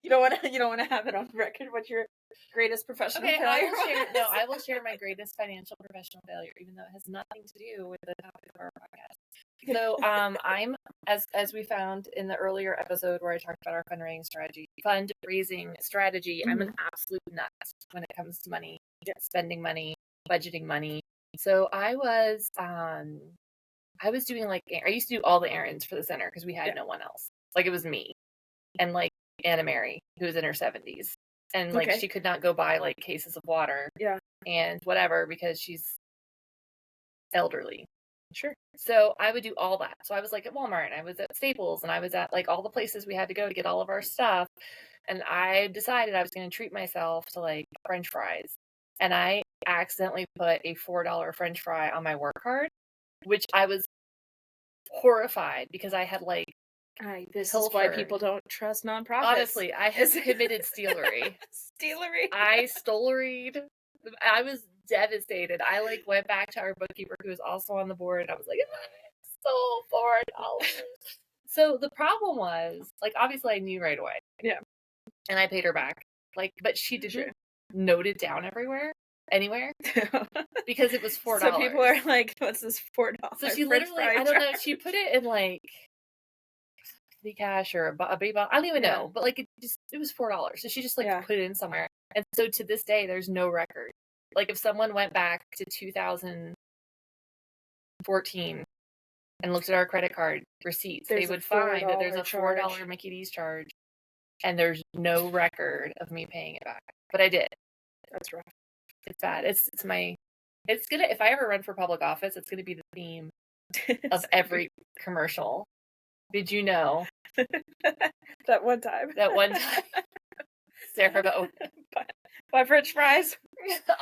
You don't want to have it on record. What's your greatest professional failure? I will share my greatest financial professional failure, even though it has nothing to do with the topic of our podcast. So, I'm as we found in the earlier episode where I talked about our fundraising strategy. I'm an absolute nut when it comes to money, spending money, budgeting money. So I was doing I used to do all the errands for the center because we had no one else. Like it was me and like Anna Mary, who was in her 70s. And like she could not go buy like cases of water and whatever because she's elderly. Sure. So I would do all that. So I was like at Walmart and I was at Staples and I was at like all the places we had to go to get all of our stuff. And I decided I was going to treat myself to like French fries. And I accidentally put a $4 French fry on my work card, which I was horrified because I had like this is why people don't trust nonprofits. Honestly, I had committed stealery. I stoleried. I was devastated. I like went back to our bookkeeper who was also on the board and I was like, I stole $4. So the problem was, like, obviously I knew right away. Yeah. And I paid her back. Like, but she didn't note it down anywhere. Because it was $4. So people are like, what's this $4? So she literally, I don't know, she put it in like the cash or a baby bottle. I don't even know. But like it was $4. So she just like put it in somewhere. And so to this day, there's no record. Like if someone went back to 2014 and looked at our credit card receipts, they would find that there's a $4 Mickey D's charge and there's no record of me paying it back. But I did. That's rough. It's bad. It's gonna, if I ever run for public office, it's gonna be the theme of every commercial. Did you know? That one time. Sarah Bowen. Buy French fries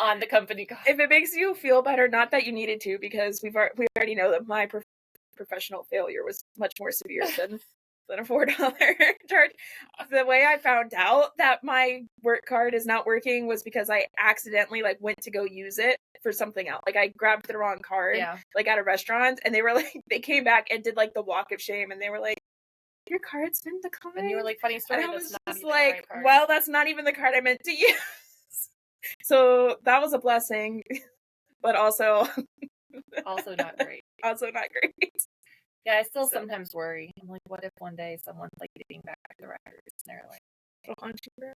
on the company card. If it makes you feel better, not that you needed to, because we already know that my professional failure was much more severe than a $4 charge. The way I found out that my work card is not working was because I accidentally like went to go use it for something else. Like I grabbed the wrong card, like at a restaurant, and they were like, they came back and did like the walk of shame, and they were like, "Your card's been declined." And you were like, "Funny story." And I was just like, "Well, that's not even the card I meant to use." So that was a blessing, but also not great. Also not great. Yeah, I still sometimes worry. I'm like, what if one day someone's like getting back the records and they're like, "It'll haunt you, bro."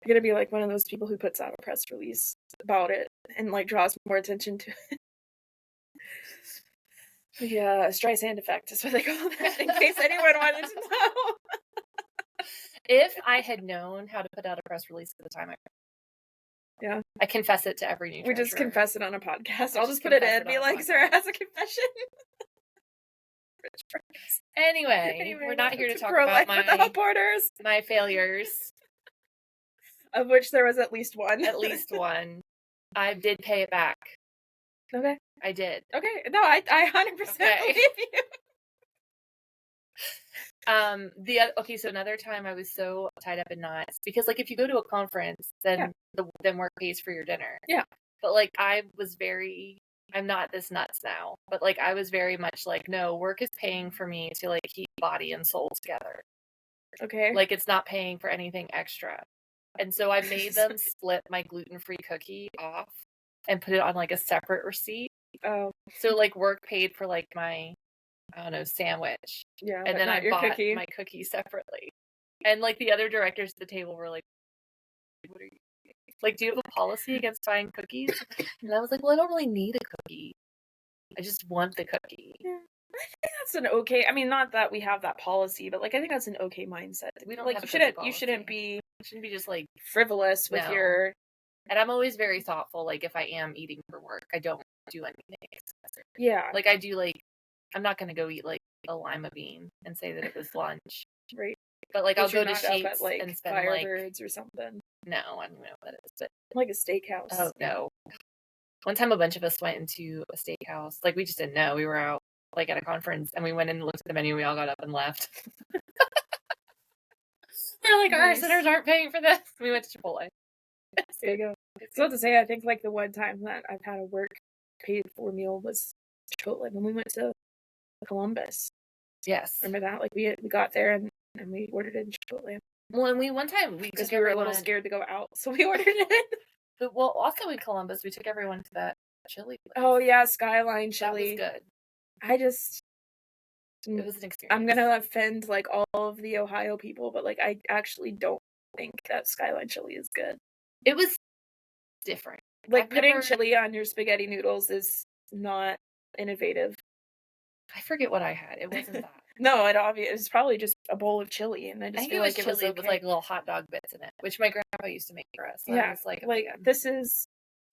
You're gonna be like one of those people who puts out a press release about it and like draws more attention to it. Yeah, Streisand effect is what they call that, in case anyone wanted to know. If I had known how to put out a press release at the time, I confess it to every new treasurer. We just confess it on a podcast. I'll just put it in and be like, Sarah has a confession. Anyway, we're not here to talk about my failures. Of which there was at least one. At least one. I did pay it back. Okay. I did. Okay. No, I 100% believe you. So another time I was so tied up in knots because like if you go to a conference, then then work pays for your dinner. Yeah. But like I'm not this nuts now, but like I was very much like, no, work is paying for me to like keep body and soul together. Okay. Like it's not paying for anything extra. And so I made them split my gluten-free cookie off and put it on like a separate receipt. Oh. So like work paid for like my, I don't know, sandwich. Yeah. And then I bought my cookie separately. And like the other directors at the table were like, what are you doing? Like, do you have a policy against buying cookies? And I was like, well, I don't really need a cookie. I just want the cookie. Yeah. I think that's an okay. I mean, not that we have that policy, but like I think that's an okay mindset. We don't like have you shouldn't be just like frivolous with your. And I'm always very thoughtful. Like if I am eating for work, I don't do anything excessive. Yeah. Like I do like I'm not gonna go eat like a lima bean and say that it was lunch. Right. But like I'll go to Sheets at, like, and spend Firebirds or something. No, I don't know what that is, but like a steakhouse. Oh no. One time a bunch of us went into a steakhouse. Like we just didn't know. We were out like at a conference and we went in and looked at the menu and we all got up and left. We're like, our centers aren't paying for this. We went to Chipotle. There you go. So to say, I think like the one time that I've had a work paid for meal was Chipotle when we went to Columbus. Yes. Remember that? Like we got there and we ordered it in Chipotle. Well, and one time we because took we were a everyone. little scared to go out, so we ordered it. Well, also in Columbus, we took everyone to that chili place. Oh yeah, Skyline That chili. was good. It was an experience. I'm gonna offend like all of the Ohio people, but like I actually don't think that Skyline chili is good. It was different. Like putting chili on your spaghetti noodles is not innovative. I forget what I had. It wasn't that. No, it's probably just a bowl of chili, and I just feel like it was chili okay. with like little hot dog bits in it, which my grandpa used to make for us. So yeah, I was like this is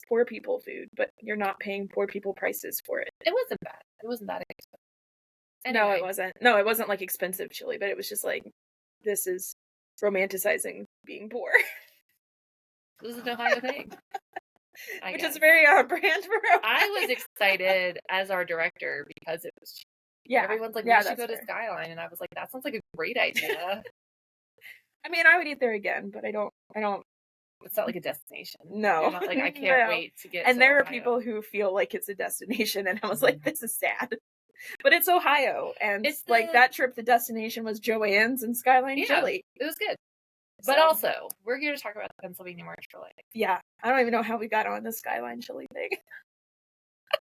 poor people food, but you're not paying poor people prices for it. It wasn't bad. It wasn't that expensive. Anyway. No, it wasn't. No, it wasn't like expensive chili, but it was just like, this is romanticizing being poor. This is an Ohio thing. Which is very on brand for Ohio. I was excited as our director because it was cheap. Yeah. Everyone's like, we should go to Skyline. And I was like, that sounds like a great idea. I mean, I would eat there again, but I don't. It's not like a destination. No. You're not like, I can't wait to get And to there Ohio. are people who feel like it's a destination, and I was like, this is sad. But it's Ohio, and it's like that trip, the destination was Joann's and Skyline chili. It was good. But also, we're here to talk about the Pennsylvania March for Life. Yeah. I don't even know how we got on the Skyline chili thing.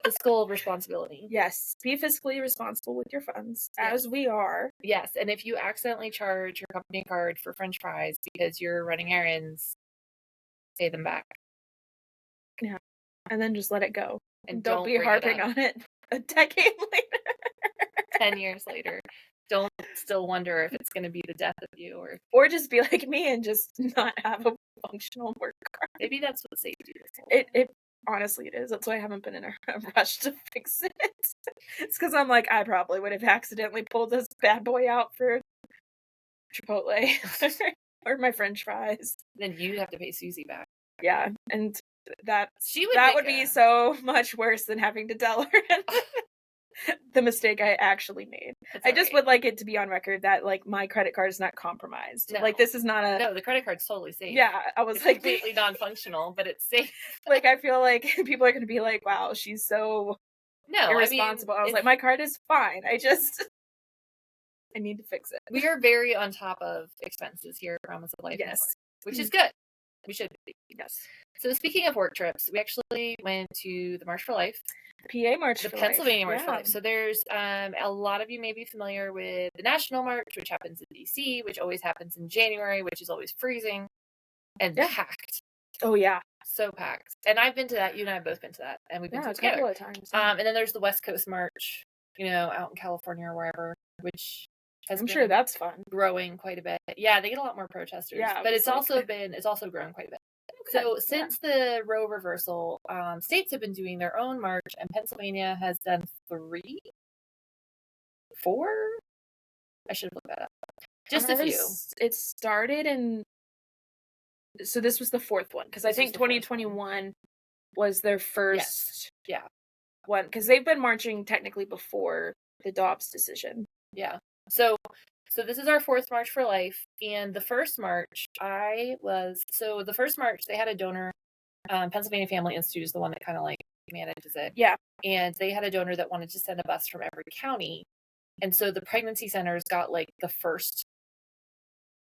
Fiscal responsibility. Yes. Be fiscally responsible with your funds, as we are. Yes. And if you accidentally charge your company card for French fries because you're running errands, pay them back. Yeah. And then just let it go. And don't be harping on it a decade later. 10 years later. Don't still wonder if it's going to be the death of you. Or just be like me and just not have a functional work card. Maybe that's what saved you. It honestly, it is. That's why I haven't been in a rush to fix it. It's because I'm like, I probably would have accidentally pulled this bad boy out for Chipotle or my French fries. Then you have to pay Susie back. Yeah, and that would be so much worse than having to tell her the mistake I actually made. I just would like it to be on record that like my credit card is not compromised. No. Like this is not a the credit card's totally safe. Yeah, I was like completely non-functional, but it's safe. Like I feel like people are going to be like, "Wow, she's so irresponsible." I was like, "My card is fine. I need to fix it." We are very on top of expenses here at Promise of Life, yes, which is good. We should be. Yes. So speaking of work trips, we actually went to the March for Life. PA March the for Pennsylvania Life. March for Life. So there's a lot of you may be familiar with the National March, which happens in DC, which always happens in January, which is always freezing and packed. Oh yeah, so packed. And I've been to that. You and I have both been to that, and we've been to it together. A couple of times. And then there's the West Coast March, out in California or wherever, which I'm sure that's fun. Growing quite a bit. Yeah, they get a lot more protesters. Yeah, but it's also grown quite a bit. So since the Roe reversal, states have been doing their own march, and Pennsylvania has done 4? I should have looked that up. Just a few. It started so this was the 4th one, because I think 2021 was their first one, because they've been marching technically before the Dobbs decision. Yeah. So this is our 4th March for Life, and the first march they had a donor, Pennsylvania Family Institute is the one that kind of like manages it. Yeah. And they had a donor that wanted to send a bus from every county, and so the pregnancy centers got like the first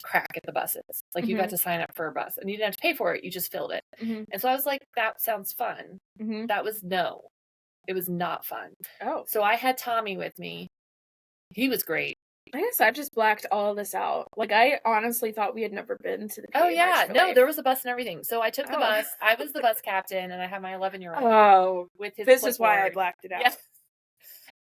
crack at the buses. Like you got to sign up for a bus, and you didn't have to pay for it; you just filled it. Mm-hmm. And so I was like, that sounds fun. Mm-hmm. It was not fun. Oh. So I had Tommy with me. He was great. I guess I've just blacked all of this out. Like, I honestly thought we had never been to the PA March for Life. There was a bus and everything. So I took the bus. I was the bus captain, and I had my 11-year-old. Oh, with his this is why I blacked it out. Yes.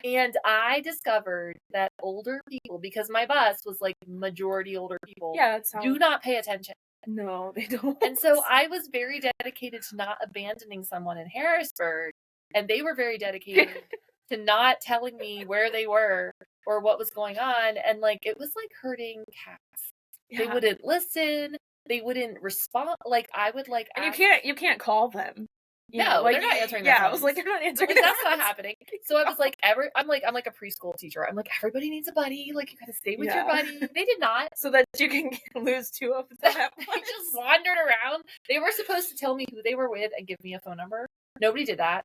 And I discovered that older people, because my bus was like majority older people, do not pay attention. No, they don't. And so I was very dedicated to not abandoning someone in Harrisburg, and they were very dedicated to not telling me where they were or what was going on. And like, it was like herding cats. Yeah. They wouldn't listen. They wouldn't respond. Like I would like, and you can't call them. No, they're not answering their phones. I was like, they're not answering. Like, that's not happening. So I was like, I'm like a preschool teacher. I'm like, everybody needs a buddy. Like, you gotta stay with your buddy. They did not, so that you can lose 2 of them. They just wandered around. They were supposed to tell me who they were with and give me a phone number. Nobody did that.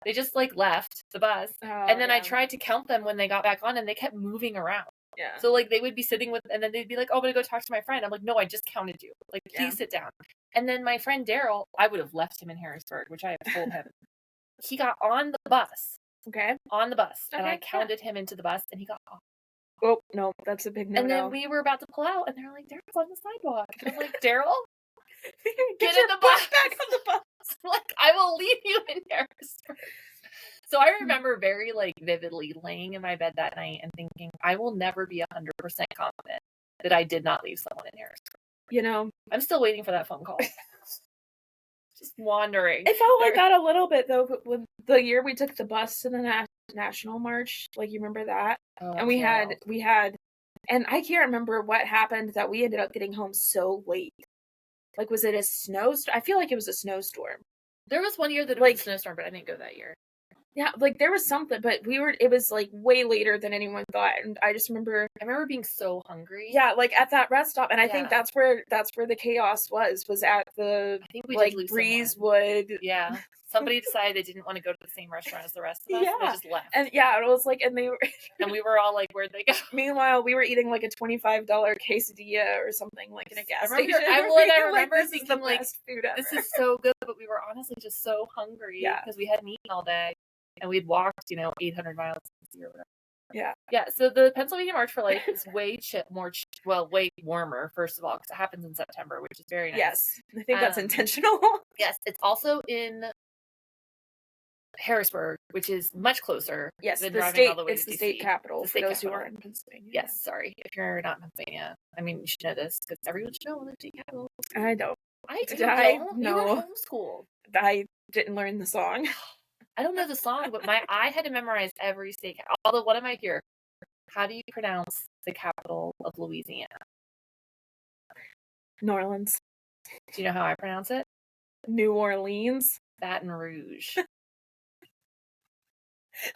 They just like left the bus, and then I tried to count them when they got back on, and they kept moving around. Yeah. So, like, they would be sitting with, and then they'd be like, oh, I'm going to go talk to my friend. I'm like, no, I just counted you. Like, please sit down. And then my friend Daryl, I would have left him in Harrisburg, which I have told him. He got on the bus. Okay. On the bus. And I counted him into the bus, and he got off. Oh, no, that's a big no-no. And then we were about to pull out, and they're like, Daryl's on the sidewalk. And I'm like, Daryl? Get your butt back on the bus. Like, I will leave you in Harrisburg. So I remember very, like, vividly laying in my bed that night and thinking, I will never be 100% confident that I did not leave someone in Harrisburg. You know, I'm still waiting for that phone call. Just wandering. It felt like that a little bit, though, but when the year we took the bus to the National March, like, you remember that? Oh, and we had, and I can't remember what happened that we ended up getting home so late. Like, was it a snowstorm? I feel like it was a snowstorm. There was one year that it was a snowstorm, but I didn't go that year. Yeah, like, there was something, but it was, like, way later than anyone thought, and I just remember... I remember being so hungry. Yeah, like, at that rest stop, and I think that's where the chaos was at the, I think we like, did lose Breezewood. Yeah. Somebody decided they didn't want to go to the same restaurant as the rest of us, and they just left. And it was like, and they were... and we were all like, where'd they go? Meanwhile, we were eating, like, a $25 quesadilla or something, like, in a gas station. I remember like, thinking, like, this is so good, but we were honestly just so hungry because we hadn't eaten all day. And we'd walked, 800 miles or whatever. Yeah. Yeah, so the Pennsylvania March for Life is way way warmer, first of all, because it happens in September, which is very nice. Yes, I think that's intentional. Yes, it's also in Harrisburg, which is much closer than driving all the way to DC. It's the state capital for those who are in Pennsylvania. Yes, sorry. If you're not in Pennsylvania, I mean, you should know this, because everyone should know the state capital. I don't. I know. You were homeschooled. I didn't learn the song. I don't know the song, but I had to memorize every state. Although, what am I here? How do you pronounce the capital of Louisiana? New Orleans. Do you know how I pronounce it? New Orleans. Baton Rouge.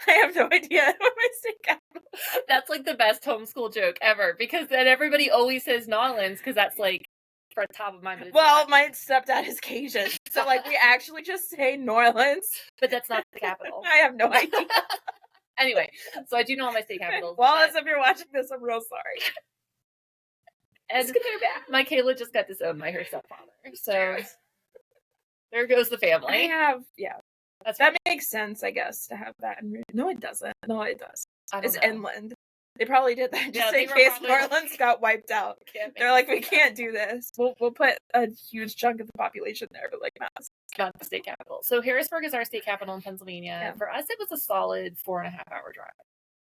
I have no idea what my state capital. That's like the best homeschool joke ever, because then everybody always says Nolans, because that's like for the top of my mind. Well, my stepdad is Cajun, so like we actually just say New Orleans, but that's not the capital. I have no idea. Anyway, so I do know all my state capitals. Wallace, if you're watching this, I'm real sorry. And Mikayla just got disowned by her stepfather, so there goes the family. That makes sense, I guess, to have that. No, it doesn't. No, it does. It's inland. They probably did that just in case New Orleans got wiped out. They're like, we can't do this. We'll put a huge chunk of the population there, but like not the state capital. So Harrisburg is our state capital in Pennsylvania. Yeah. For us, it was a solid 4.5-hour drive,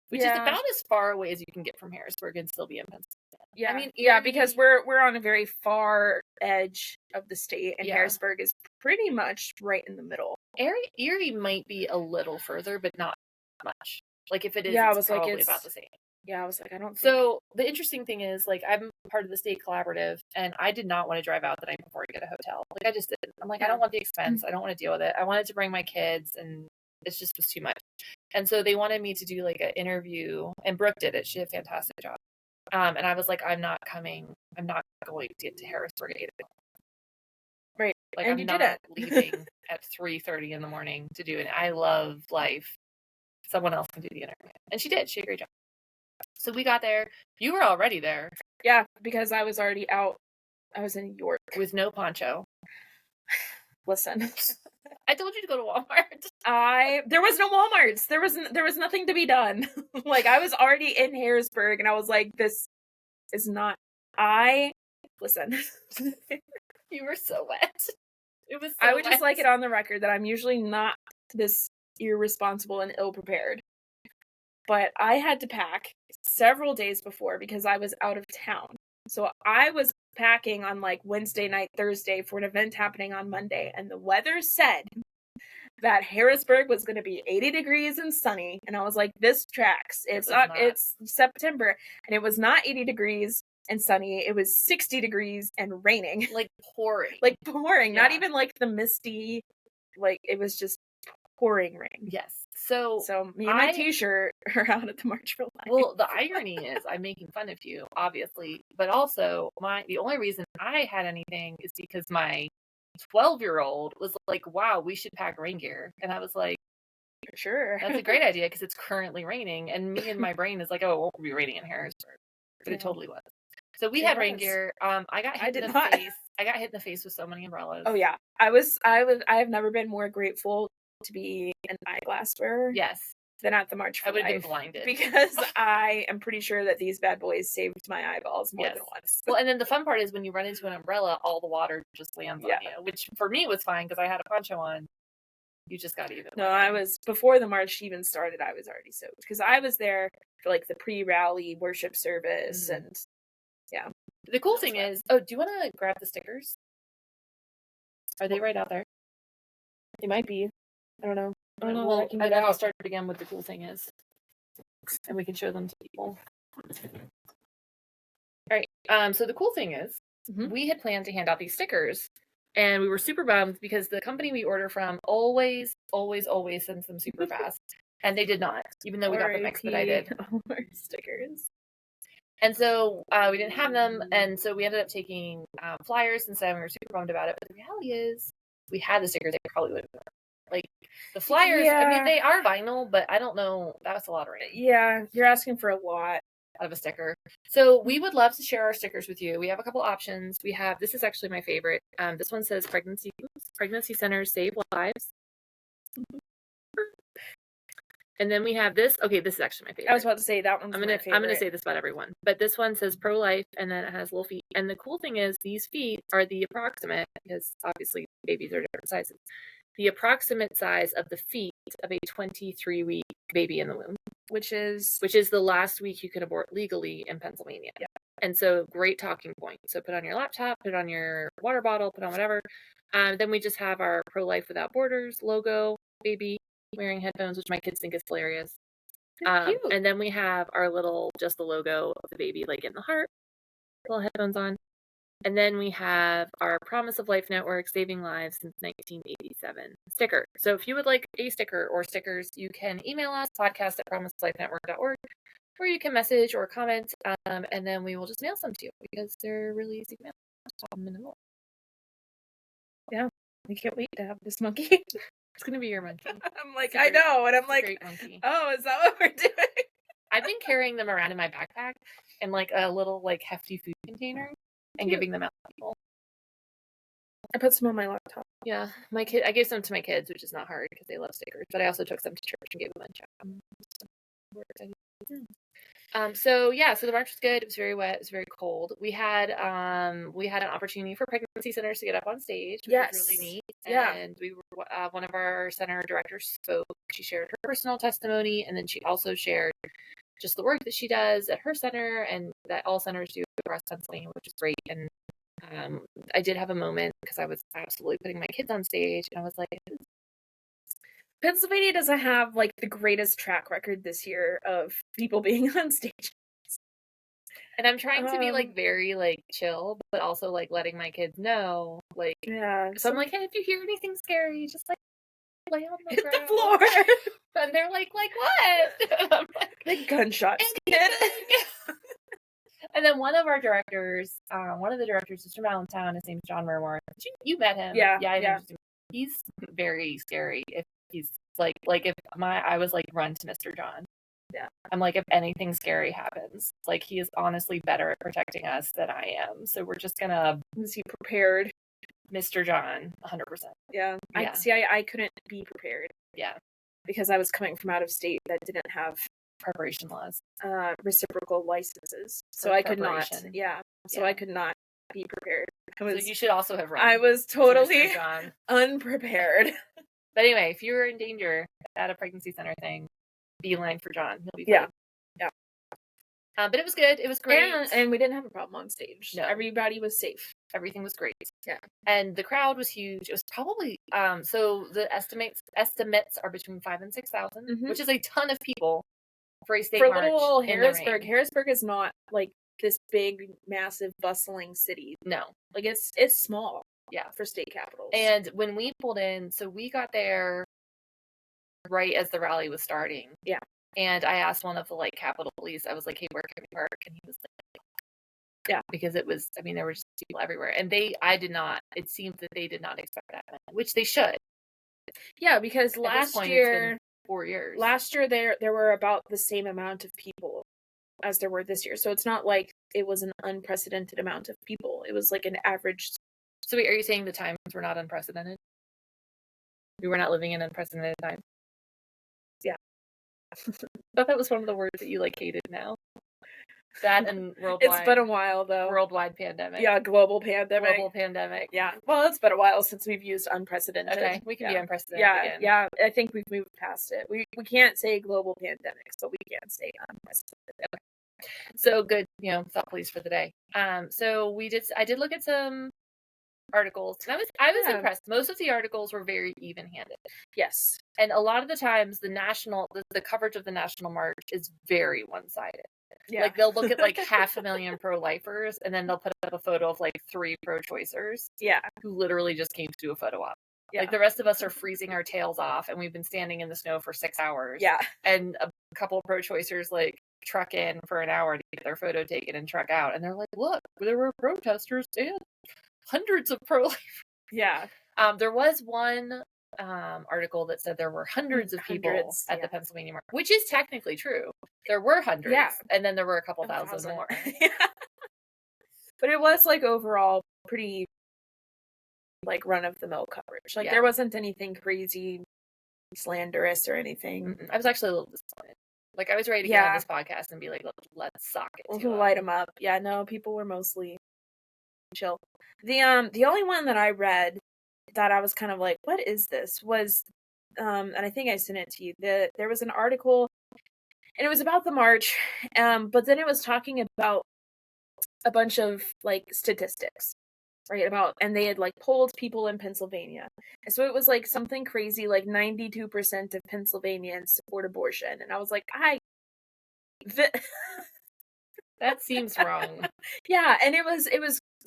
which is about as far away as you can get from Harrisburg and still be in Pennsylvania. Yeah, I mean, because we're on a very far edge of the state, and Harrisburg is pretty much right in the middle. Erie might be a little further, but not much. Like if it is, it's probably about the same. Yeah, I was like, I don't think... So, the interesting thing is, like, I'm part of the state collaborative, and I did not want to drive out the night before to get a hotel. Like, I just didn't. I'm like, I don't want the expense. I don't want to deal with it. I wanted to bring my kids, and it just was too much. And so, they wanted me to do, like, an interview, and Brooke did it. She did a fantastic job. And I was like, I'm not coming. I'm not going to get to Harrisburg at 8 o'clock. Right. Like, and I'm not leaving at 3:30 in the morning to do it. I love life. Someone else can do the interview. And she did. She did a great job. So we got there. You were already there. Yeah, because I was already out. I was in York. With no poncho. Listen. I told you to go to Walmart. There was no Walmarts. There was nothing to be done. Like, I was already in Harrisburg, and I was like, this is not... Listen. You were so wet. It was so I would wet. just like it on the record that I'm usually not this irresponsible and ill-prepared. But I had to pack several days before because I was out of town. So I was packing on like Wednesday night, Thursday for an event happening on Monday. And the weather said that Harrisburg was going to be 80 degrees and sunny. And I was like, this tracks. It's September. And it was not 80 degrees and sunny. It was 60 degrees and raining. Like pouring. Yeah. Not even like the misty, like it was just pouring rain. Yes. So me and my t-shirt are out at the March for Life. Well, the irony is I'm making fun of you, obviously, but also the only reason I had anything is because my 12-year-old was like, wow, we should pack rain gear. And I was like, Sure. That's a great idea because it's currently raining, and me and my brain is like, oh, it won't be raining in Harrisburg, but it totally was. So we had rain gear. I got hit in the face. I got hit in the face with so many umbrellas. Oh yeah, I have never been more grateful to be an eyeglass wearer. Yes. Than at the March for I would have Life, been blinded because I am pretty sure that these bad boys saved my eyeballs more than once. Well, and then the fun part is when you run into an umbrella, all the water just lands on you, which for me was fine because I had a poncho on. You just got even. No, I was, before the march even started, I was already soaked because I was there for like the pre-rally worship service, and yeah. The cool thing is, oh, do you want to grab the stickers? Are they right out there? They might be. I don't know. I don't know. Well, and then I'll start again what the cool thing is, and we can show them to people. All right. So the cool thing is, we had planned to hand out these stickers, and we were super bummed because the company we order from always sends them super fast, and they did not, even though we got them expedited. Stickers. And so we didn't have them, and so we ended up taking flyers instead, and we were super bummed about it. But the reality is, we had the stickers, they probably would have like the flyers. I mean, they are vinyl, but I don't know. That was a lot of rain. Yeah, you're asking for a lot out of a sticker. So we would love to share our stickers with you. We have a couple options. We have, this is actually my favorite. This one says pregnancy centers save lives. And then we have this. Okay, this is actually my favorite. I was about to say that one's my favorite. I'm gonna say this about everyone, but this one says pro-life, and then it has little feet. And the cool thing is, these feet are the approximate, because obviously babies are different sizes. The approximate size of the feet of a 23-week baby in the womb, which is the last week you could abort legally in Pennsylvania. Yeah. And so, great talking point. So put on your laptop, put on your water bottle, put on whatever. Then we just have our pro-life without borders logo, baby wearing headphones, which my kids think is hilarious. And then we have our little, just the logo of the baby, like in the heart, little headphones on. And then we have our Promise of Life Network, Saving Lives Since 1987 sticker. So if you would like a sticker or stickers, you can email us, podcast@promiseoflifenetwork.org, or you can message or comment, and then we will just mail some to you because they're really easy to mail. Yeah, we can't wait to have this monkey. It's going to be your monkey. I'm like, I know, and I'm like, great monkey. Oh, is that what we're doing? I've been carrying them around in my backpack in like a little like hefty food container and giving them out to people. I put some on my laptop. Yeah, I gave some to my kids, which is not hard because they love stickers. But I also took some to church and gave them a check. So the march was good. It was very wet. It was very cold. We had an opportunity for pregnancy centers to get up on stage, which was really neat. And we were one of our center directors spoke. She shared her personal testimony, and then she also shared just the work that she does at her center and that all centers do across Pennsylvania, which is great. And I did have a moment because I was absolutely putting my kids on stage, and I was like, Pennsylvania doesn't have like the greatest track record this year of people being on stage. And I'm trying to be like very like chill, but also like letting my kids know, like, So I'm like, hey, if you hear anything scary, just like lay on the ground. The floor. And they're like what? Like gunshots. And then one of the directors is from Allentown. His name's John Murmur. You met him. Yeah. He's very scary. If he's like if I was like, run to Mr. John. Yeah. I'm like, if anything scary happens, like he is honestly better at protecting us than I am. So we're just gonna. Is he prepared? Mr. John, 100%. Yeah. I couldn't be prepared. Yeah. Because I was coming from out of state that didn't have preparation laws, reciprocal licenses, so I could not. I could not be prepared. So you should also have run. I was totally unprepared. But anyway, if you were in danger at a pregnancy center thing, beeline for John. He'll be fine. Yeah. But it was good. It was great, and we didn't have a problem on stage. No, everybody was safe. Everything was great. Yeah, and the crowd was huge. It was probably so the estimates are between 5,000 and 6,000, which is a ton of people for a state march. For little Harrisburg. Harrisburg is not like this big, massive, bustling city. No, like it's small. Yeah, for state capitals. And when we pulled in, so we got there right as the rally was starting. Yeah. And I asked one of the like Capitol Police, I was like, hey, where can we park? And he was like, yeah, because it was, I mean, there were just people everywhere. And it seemed that they did not expect that many, which they should. Yeah, because last year 4 years. Last year there were about the same amount of people as there were this year. So it's not like it was an unprecedented amount of people. It was like an average. So wait, are you saying the times were not unprecedented? We were not living in unprecedented times? Yeah. I thought that was one of the words that you like hated now. That and worldwide. It's been a while though. Worldwide pandemic. Yeah, global pandemic. Global pandemic. Yeah. Well, it's been a while since we've used unprecedented. Okay, we can be unprecedented again. Yeah, I think we've moved past it. We can't say global pandemics, but we can say unprecedented. Okay. So good, thought police for the day. So I did look at some articles, and I was impressed. Most of the articles were very even-handed. Yes. And a lot of the times the coverage of the National March is very one-sided. Yeah. Like they'll look at like 500,000 pro-lifers, and then they'll put up a photo of like 3 pro-choicers. Yeah. Who literally just came to do a photo op. Yeah. Like the rest of us are freezing our tails off, and we've been standing in the snow for 6 hours. Yeah. And a couple of pro-choicers like truck in for an hour to get their photo taken and truck out, and they're like, "Look, there were protesters and hundreds of pro-lifers." Yeah. There was one article that said there were hundreds of people at the Pennsylvania March, which is technically true. There were hundreds, and then there were a couple thousand more. Yeah. But it was like overall pretty like run-of-the-mill coverage. Like there wasn't anything crazy slanderous or anything. Mm-mm. I was actually a little disappointed. Like I was ready to get on this podcast and be like, let's sock it. We'll light them up. Yeah, no, people were mostly chill. The only one that I read that I was kind of like, what is this? Was and I think I sent it to you. There was an article, and it was about the march, but then it was talking about a bunch of like statistics, right? And they had like polled people in Pennsylvania, and so it was like something crazy, like 92% of Pennsylvanians support abortion, and I was like, that seems wrong. Yeah, and it was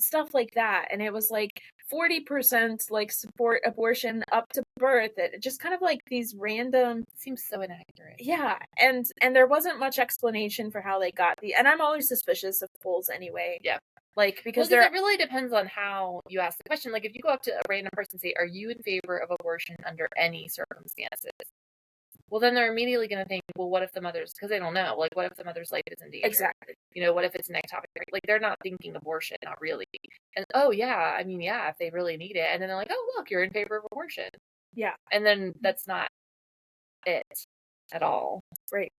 stuff like that, and it was like 40% like support abortion up to birth. It just kind of like these random, seems so inaccurate. Yeah, and there wasn't much explanation for how they got and I'm always suspicious of polls anyway. Yeah. Like because it really depends on how you ask the question. Like if you go up to a random person and say, "Are you in favor of abortion under any circumstances?" Well, then they're immediately going to think, well, what if the mother's, because they don't know, like, what if the mother's life is in danger? Exactly. What if it's an ectopic? Like, they're not thinking abortion, not really. And, oh, yeah, I mean, yeah, if they really need it. And then they're like, oh, look, you're in favor of abortion. Yeah. And then that's not it at all. Right.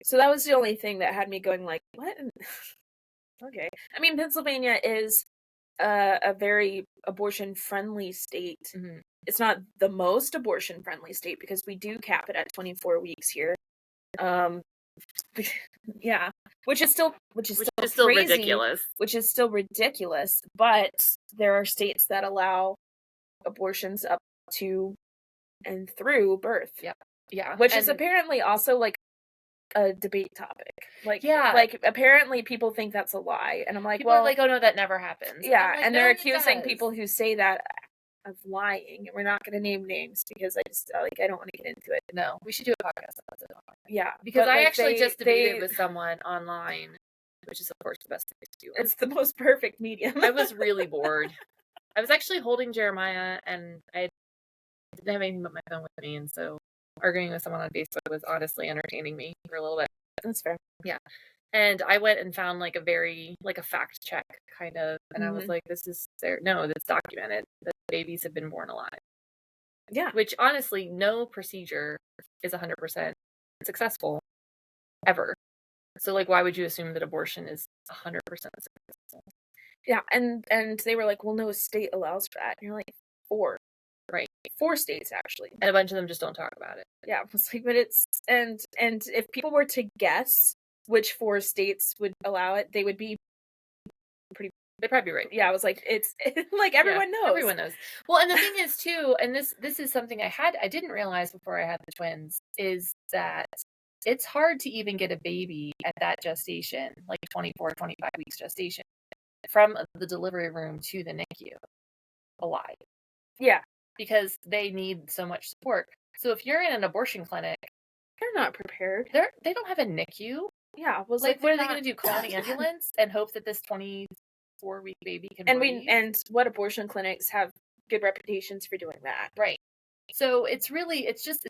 So that was the only thing that had me going like, what? Okay. I mean, Pennsylvania is a very abortion-friendly state. Mm-hmm. It's not the most abortion-friendly state because we do cap it at 24 weeks here. Yeah, which is still crazy, ridiculous. Which is still ridiculous, but there are states that allow abortions up to and through birth. Yeah, yeah, which is apparently also like a debate topic. Like, yeah, like apparently people think that's a lie, and I'm like, people are like, oh no, that never happens. Yeah, like, and they're accusing people who say that of lying, and we're not going to name names because I don't want to get into it. No, we should do a podcast about it. Yeah, because I actually just debated with someone online, which is of course the best thing to do. It's the most perfect medium. I was really bored. I was actually holding Jeremiah, and I didn't have anything but my phone with me, and so arguing with someone on Facebook was honestly entertaining me for a little bit. That's fair. Yeah. And I went and found like a fact check kind of, and I was like, this is that's documented that babies have been born alive. Yeah. Which honestly, no procedure is 100% successful ever. So like, why would you assume that abortion is 100% successful? Yeah. And they were like, well, no state allows for that. And you're like, 4. Right. 4 states actually. And a bunch of them just don't talk about it. Yeah. It's like, but it's, and if people were to guess which 4 states would allow it, they would be they'd probably be right. Yeah, I was like, it's like everyone knows. Everyone knows. Well, and the thing is too, and this is something I didn't realize before I had the twins, is that it's hard to even get a baby at that gestation, like 24, 25 weeks gestation, from the delivery room to the NICU alive. Yeah. Because they need so much support. So if you're in an abortion clinic, they're not prepared. They don't have a NICU. Yeah. Was like what are they going to do? Call the ambulance and hope that this 24-week baby can breathe? And what abortion clinics have good reputations for doing that. Right. So it's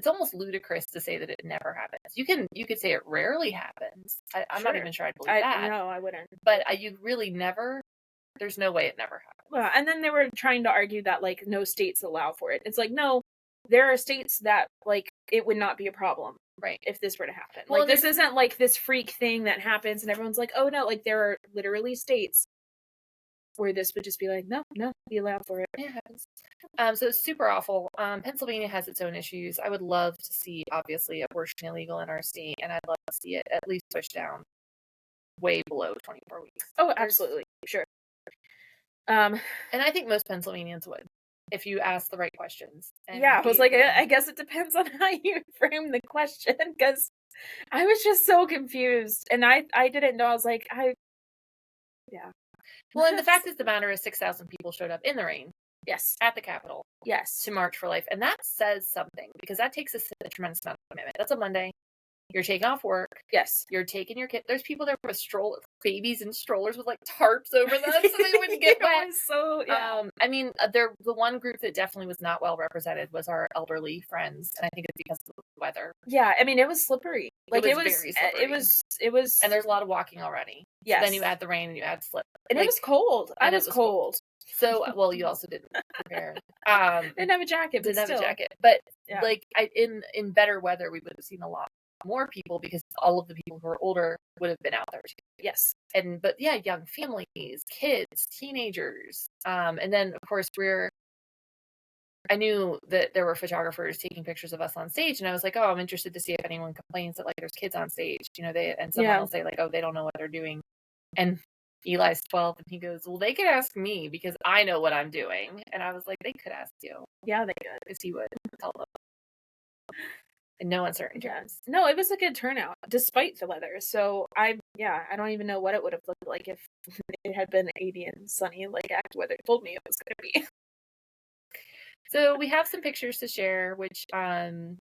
almost ludicrous to say that it never happens. You could say it rarely happens. I'm not even sure I'd believe that. No, I wouldn't. But you really never. There's no way it never happens. Well, and then they were trying to argue that like no states allow for it. It's like no, there are states that like it would not be a problem, right, if this were to happen. Well, like this isn't like this freak thing that happens and everyone's like, oh no, like there are literally states where this would just be like, no, be allowed for it. It happens. So it's super awful. Pennsylvania has its own issues. I would love to see, obviously, abortion illegal in our state, and I'd love to see it at least pushed down way below 24 weeks. Oh, absolutely. Sure. And I think most Pennsylvanians would, if you ask the right questions. And I was like, I guess it depends on how you frame the question, because I was just so confused, and I didn't know. I was like, yeah. Well, and the fact is, the matter is 6,000 people showed up in the rain. Yes. At the Capitol. Yes. To March for Life. And that says something, because that takes a tremendous amount of commitment. That's a Monday. You're taking off work. Yes. You're taking your kid. There's people there with babies and strollers with like tarps over them so they wouldn't get wet. So, yeah. I mean, the one group that definitely was not well represented was our elderly friends, and I think it's because of the weather. Yeah, I mean, it was slippery. Like it was very slippery. It was, and there's a lot of walking already. Yes. So then you add the rain and you add slip, and it was cold. I was cold. So, well, you also didn't prepare. Didn't have a jacket. But yeah. like in better weather, we would have seen a lot more people, because all of the people who are older would have been out there too. Yes. But yeah, young families, kids, teenagers, and then of course I knew that there were photographers taking pictures of us on stage, and I was like, oh, I'm interested to see if anyone complains that like there's kids on stage, and someone will say like, oh, they don't know what they're doing, and Eli's 12, and he goes, well, they could ask me because I know what I'm doing, and I was like, they could ask you. Yeah, they could, because he would tell them. In no uncertain terms. No, it was a good turnout despite the weather. So I don't even know what it would have looked like if it had been 80 and sunny like AccuWeather told me it was going to be. So we have some pictures to share, which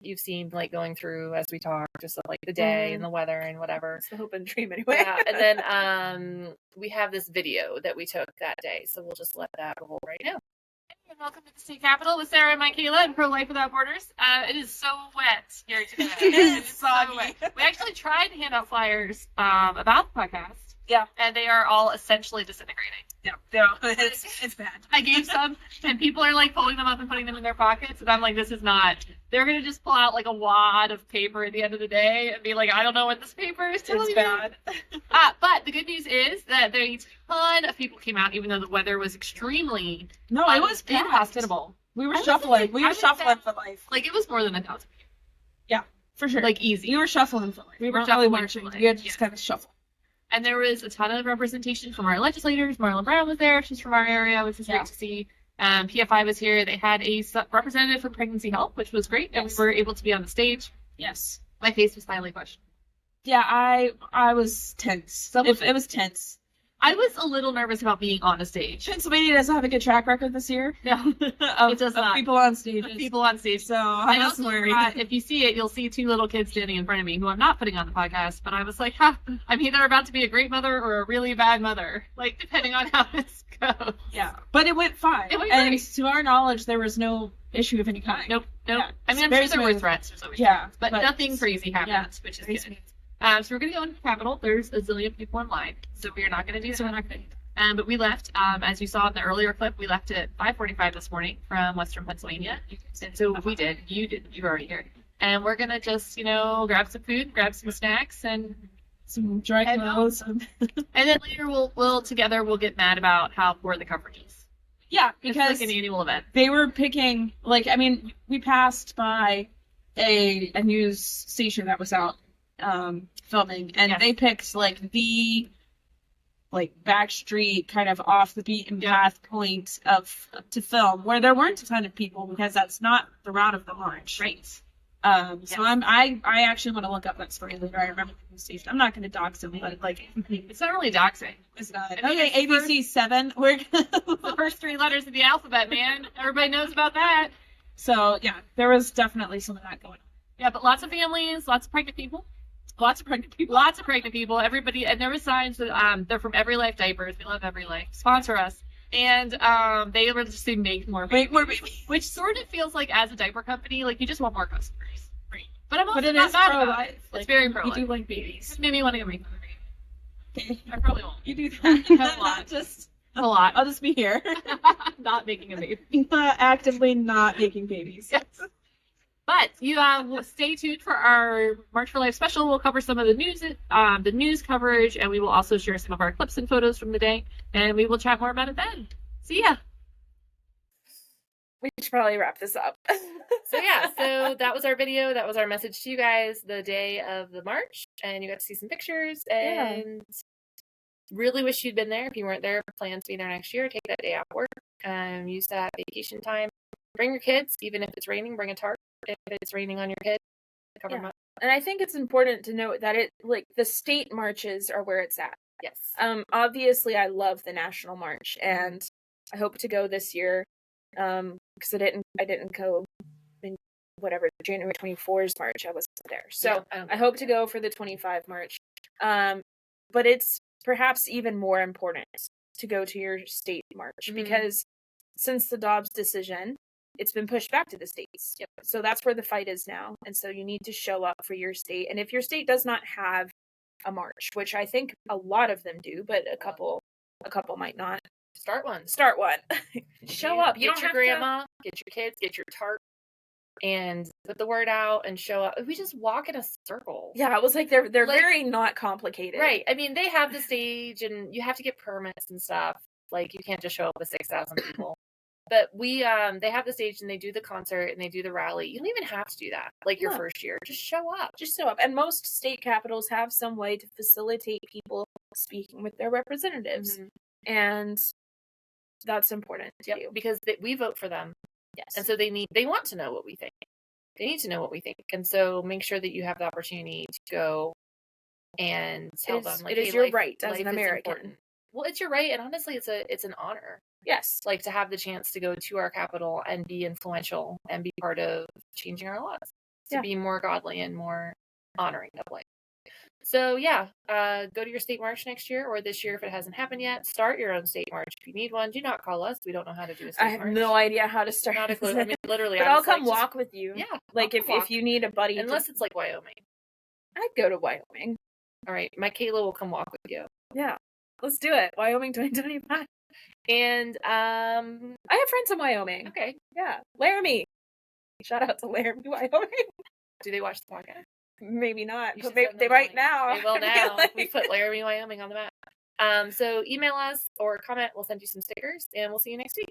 you've seen like going through as we talk, just of, like the day and the weather and whatever. It's the hope and dream anyway. Yeah, and then we have this video that we took that day, so we'll just let that roll right now. And welcome to the state capitol with Sarah and Mikayla and Pro Life Without Borders. It is so wet here today. It is so wet. We actually tried to hand out flyers about the podcast. Yeah. And they are all essentially disintegrating. Yeah. It's bad. I gave some, and people are like folding them up and putting them in their pockets, and I'm like, this is not. They're going to just pull out like a wad of paper at the end of the day and be like, I don't know what this paper is telling me. It's bad. But the good news is that there a ton of people came out, even though the weather was extremely it was inhospitable. We were shuffling. We were shuffling for life. Like, it was more than 1,000 people. Yeah, for sure. Like, easy. We were shuffling for life. We were shuffling marching. We had to just kind of shuffle. And there was a ton of representation from our legislators. Marla Brown was there. She's from our area, which is great to see. PFI was here. They had a representative from Pregnancy Help, which was great. Yes. And we were able to be on the stage. Yes. My face was finally flushed. Yeah, I was tense. It was tense. I was a little nervous about being on a stage. Pennsylvania doesn't have a good track record this year. No, it does not. People on stages. People on stage. So I was worried. If you see it, you'll see two little kids standing in front of me who I'm not putting on the podcast, but I was like, I'm either about to be a great mother or a really bad mother, like depending on how this goes. Yeah, but it went fine. It went and great. To our knowledge, there was no issue of any kind. Nope. Yeah, I mean, I'm sure there were threats. But nothing crazy happened, which is good. Smooth. So we're going to go into the Capitol. There's a zillion people in line, so we are not going to do that. But we left, as you saw in the earlier clip, we left at 5:45 this morning from Western Pennsylvania. And so we did. You didn't. You were already here. And we're going to just, grab some food, grab some snacks, and some dry clothes. And then later we'll get mad about how poor the coverage is. Yeah, because it's like an annual event. They were picking, we passed by a news station that was out filming, and they picked, the back street, kind of off the beaten path point to film, where there weren't a ton of people, because that's not the route of the march. Right. So I actually want to look up that story later. I remember the station. I'm not going to dox him, but it's not really doxing. It's not. Okay, ABC 7. We're the first 3 letters of the alphabet, man. Everybody knows about that. So yeah, there was definitely some of that going on. Yeah, but lots of families, lots of pregnant people. Everybody, and there were signs that they're from Every Life Diapers. We love Every Life. Sponsor us. And they will just say make more babies, which sort of feels like as a diaper company, like you just want more customers. Right. But I'm also not mad about it. It's very pro-life. You do like babies. Maybe you want to go make another baby. I probably won't. You do that. A lot. Just A lot. I'll just be here. Not making a baby. Actively not making babies. Yes. But you will stay tuned for our March for Life special. We'll cover some of the news coverage, and we will also share some of our clips and photos from the day, and we will chat more about it then. See ya. We should probably wrap this up. So yeah, so that was our video. That was our message to you guys the day of the march, and you got to see some pictures. And really wish you'd been there. If you weren't there, plan to be there next year. Take that day off work. Use that vacation time. Bring your kids, even if it's raining. Bring a tarp if it's raining on your kid. Cover them up. And I think it's important to note that the state marches are where it's at. Yes. Obviously, I love the national march, and I hope to go this year. Because I didn't go in whatever January 24's march. I wasn't there, so Yeah, I hope to go for the 25 march. But it's perhaps even more important to go to your state march because since the Dobbs decision, it's been pushed back to the states. Yep. So that's where the fight is now, and so you need to show up for your state. And if your state does not have a march, which I think a lot of them do, but a couple might not. Start one. Show up. Get your grandma, get your kids, get your tarp, and put the word out and show up. We just walk in a circle. Yeah, it was like they're very not complicated. Right. I mean, they have the stage, and you have to get permits and stuff. Like, you can't just show up with 6,000 people. But they have the stage, and they do the concert, and they do the rally. You don't even have to do that, like, your first year. Just show up. And most state capitals have some way to facilitate people speaking with their representatives. And that's important to do. Because we vote for them. Yes. And so they want to know what we think. They need to know what we think. And so make sure that you have the opportunity to go and tell them, like, it is your right as an American. Well, it's your right, and honestly, it's an honor. Yes. Like, to have the chance to go to our capital and be influential and be part of changing our laws to be more godly and more honoring of life. So go to your state march next year or this year if it hasn't happened yet. Start your own state march if you need one. Do not call us. We don't know how to do a state march. I have no idea how to start. Not a clue. I mean, literally. But I'll come walk with you. Yeah. Like if you need a buddy. Unless it's like Wyoming. I'd go to Wyoming. All right. Mikayla will come walk with you. Yeah. Let's do it. Wyoming 2025. And I have friends in Wyoming. Okay. Yeah. Laramie. Shout out to Laramie, Wyoming. Do they watch the podcast? Maybe not. But they might now. They will now. We put Laramie, Wyoming on the map. So email us or comment. We'll send you some stickers, and we'll see you next week.